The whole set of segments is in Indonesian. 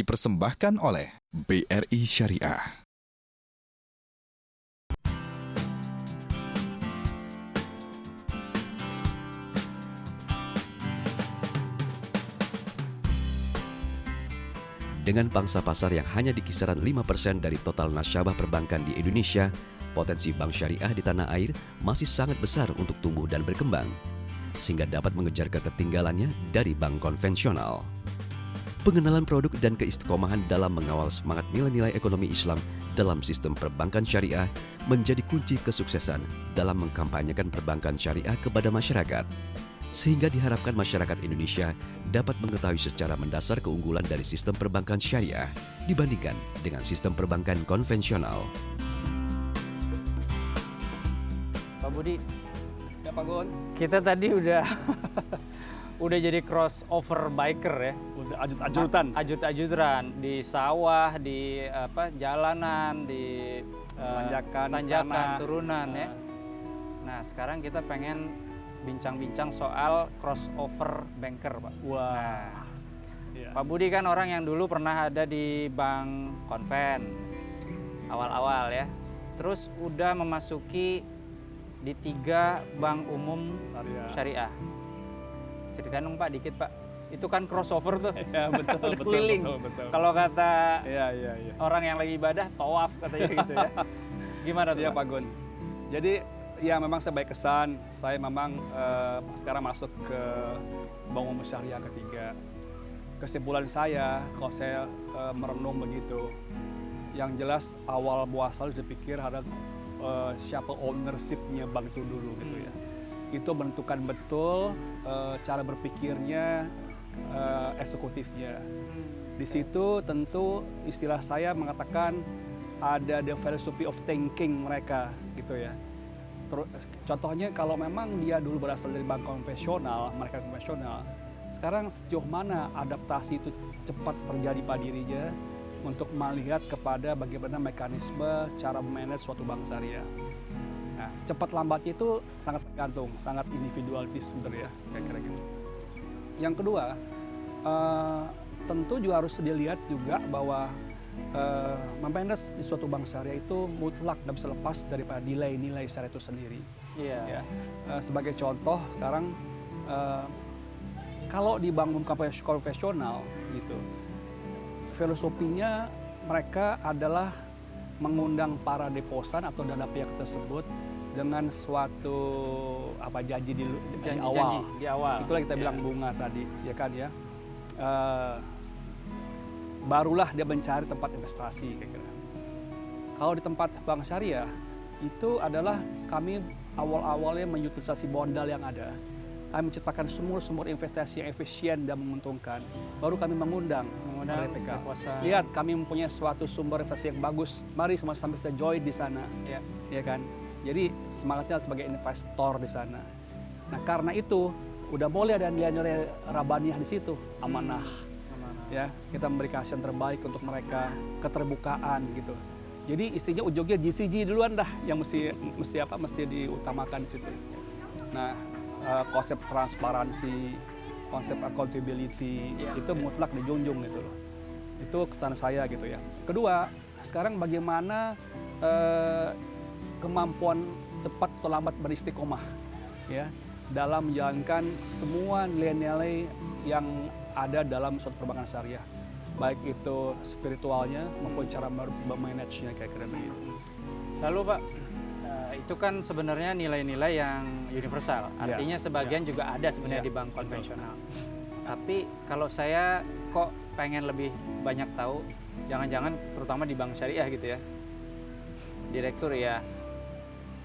dipersembahkan oleh BRI Syariah. Dengan pangsa pasar yang hanya di kisaran 5% dari total nasabah perbankan di Indonesia, potensi bank syariah di tanah air masih sangat besar untuk tumbuh dan berkembang, sehingga dapat mengejar ketertinggalannya dari bank konvensional. Pengenalan produk dan keistiqomahan dalam mengawal semangat nilai-nilai ekonomi Islam dalam sistem perbankan syariah menjadi kunci kesuksesan dalam mengkampanyekan perbankan syariah kepada masyarakat. Sehingga diharapkan masyarakat Indonesia dapat mengetahui secara mendasar keunggulan dari sistem perbankan syariah dibandingkan dengan sistem perbankan konvensional. Pak Budi, ya Pak Gon, kita tadi udah jadi crossover biker ya. udah ajut-ajutan di sawah, di jalanan, di tanjakan, turunan ya. Nah, sekarang kita pengen bincang-bincang soal crossover banker, Pak. Wah. Nah, Ya. Pak Budi kan orang yang dulu pernah ada di bank konven awal-awal ya. Terus udah memasuki di 3 bank umum syariah. Ceritain dong Pak dikit Pak. Itu kan crossover tuh. Ya, betul. Keliling. Kalau kata ya. orang yang lagi ibadah, tawaf katanya gitu ya. Gimana tuh Ya Pak? Pak Gon. Jadi ya memang saya baik kesan. Saya memang sekarang masuk ke Bank Umum Syariah ketiga. Kesimpulan saya, kalau saya merenung begitu, yang jelas awal muasal dipikir ada siapa ownership-nya bank itu dulu gitu ya. Itu menentukan betul cara berpikirnya eksekutifnya. Di situ tentu istilah saya mengatakan ada the philosophy of thinking mereka gitu ya. Contohnya kalau memang dia dulu berasal dari bank konvensional, mereka konvensional, sekarang sejauh mana adaptasi itu cepat terjadi pada dirinya untuk melihat kepada bagaimana mekanisme cara memanage suatu bank syariah. Nah, cepat lambatnya itu sangat tergantung, sangat individualis sebenarnya, kira-kira gitu. Yang kedua, tentu juga harus dilihat juga bahwa memanage di suatu bank syariah itu mutlak nggak bisa lepas daripada nilai-nilai syariah itu sendiri. Iya. Ya. Sebagai contoh, sekarang kalau di bank umum konvensional gitu, filosofinya mereka adalah mengundang para deposan atau dana pihak tersebut dengan suatu janji di awal. Itulah kita bilang bunga tadi, ya kan ya. Barulah dia mencari tempat investasi kira-kira. Kalau di tempat bank syariah itu adalah kami awal-awalnya menyutilisasi modal yang ada. Kami menciptakan sumur-sumur investasi yang efisien dan menguntungkan. Baru kami mengundang mereka. Lihat, kami mempunyai suatu sumber investasi yang bagus. Mari sama-sama kita join di sana, ya kan? Jadi semangatnya sebagai investor di sana. Nah, karena itu udah boleh ada nilai-nilai rabaniyah di situ, amanah. Ya, kita memberikan hasil terbaik untuk mereka, keterbukaan gitu. Jadi istrinya ujungnya GCG duluan dah yang mesti diutamakan di situ. Nah, konsep transparansi, konsep accountability itu mutlak dijunjung gitu loh. Itu kesan saya gitu ya. Kedua, sekarang bagaimana kemampuan cepat atau lambat beristiqomah ya dalam menjalankan semua nilai-nilai yang ada dalam suatu perbankan syariah, baik itu spiritualnya maupun cara memanagenya kayak kira begitu. Lalu Pak, itu kan sebenarnya nilai-nilai yang universal, artinya sebagian juga ada sebenarnya di bank konvensional. Tapi kalau saya kok pengen lebih banyak tahu, jangan-jangan terutama di bank syariah gitu ya, direktur ya,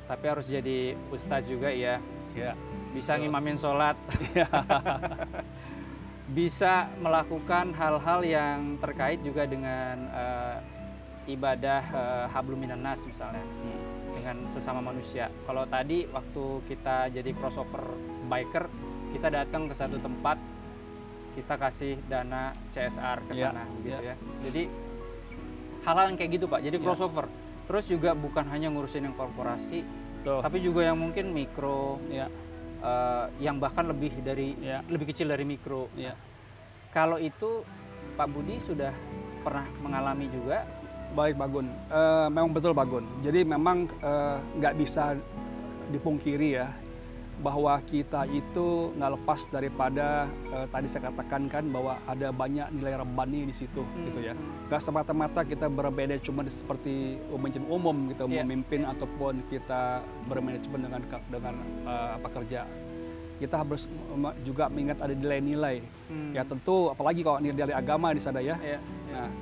tapi harus jadi ustadz juga ya, bisa ngimamin sholat. Bisa melakukan hal-hal yang terkait juga dengan ibadah hablum minan nas misalnya, dengan sesama manusia. Kalau tadi waktu kita jadi crossover biker, kita datang ke satu tempat, kita kasih dana CSR ke sana gitu ya. Jadi hal-hal yang kayak gitu Pak, jadi crossover. Terus juga bukan hanya ngurusin yang korporasi, tapi juga yang mungkin mikro, yang bahkan lebih kecil dari mikro. Kalau itu Pak Budi sudah pernah mengalami juga. Baik Bagun, memang betul Bagun. Jadi memang nggak bisa dipungkiri ya bahwa kita itu nggak lepas daripada tadi saya katakan kan bahwa ada banyak nilai rabbani di situ gitu ya. Nggak semata-mata kita berbeda cuma seperti manajemen umum gitu, memimpin ataupun kita bermanajemen dengan pekerja. Kita harus juga mengingat ada nilai-nilai. Ya tentu apalagi kalau nilai agama di sana ya. Nah,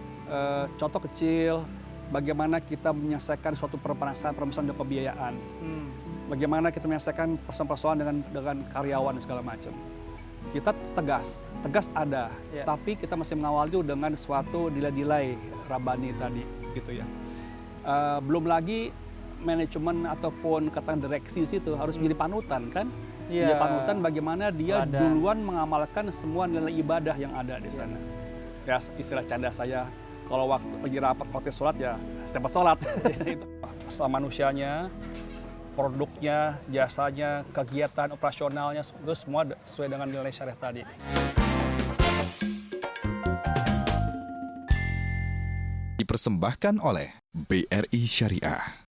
contoh kecil, bagaimana kita menyelesaikan suatu permasalahan dan pembiayaan. Bagaimana kita menyelesaikan persoalan dengan karyawan dan segala macam. Kita tegas ada, tapi kita masih mengawali dengan suatu nilai-nilai rabbani tadi, gitu ya. Belum lagi manajemen ataupun katakan direksi situ harus menjadi panutan kan? Jadi panutan bagaimana dia duluan mengamalkan semua nilai ibadah yang ada di sana. Ya istilah canda saya, kalau waktu pergi rapat waktu sholat ya cepat sholat. Sama manusianya, produknya, jasanya, kegiatan operasionalnya itu semua sesuai dengan nilai syariah tadi. Dipersembahkan oleh BRI Syariah.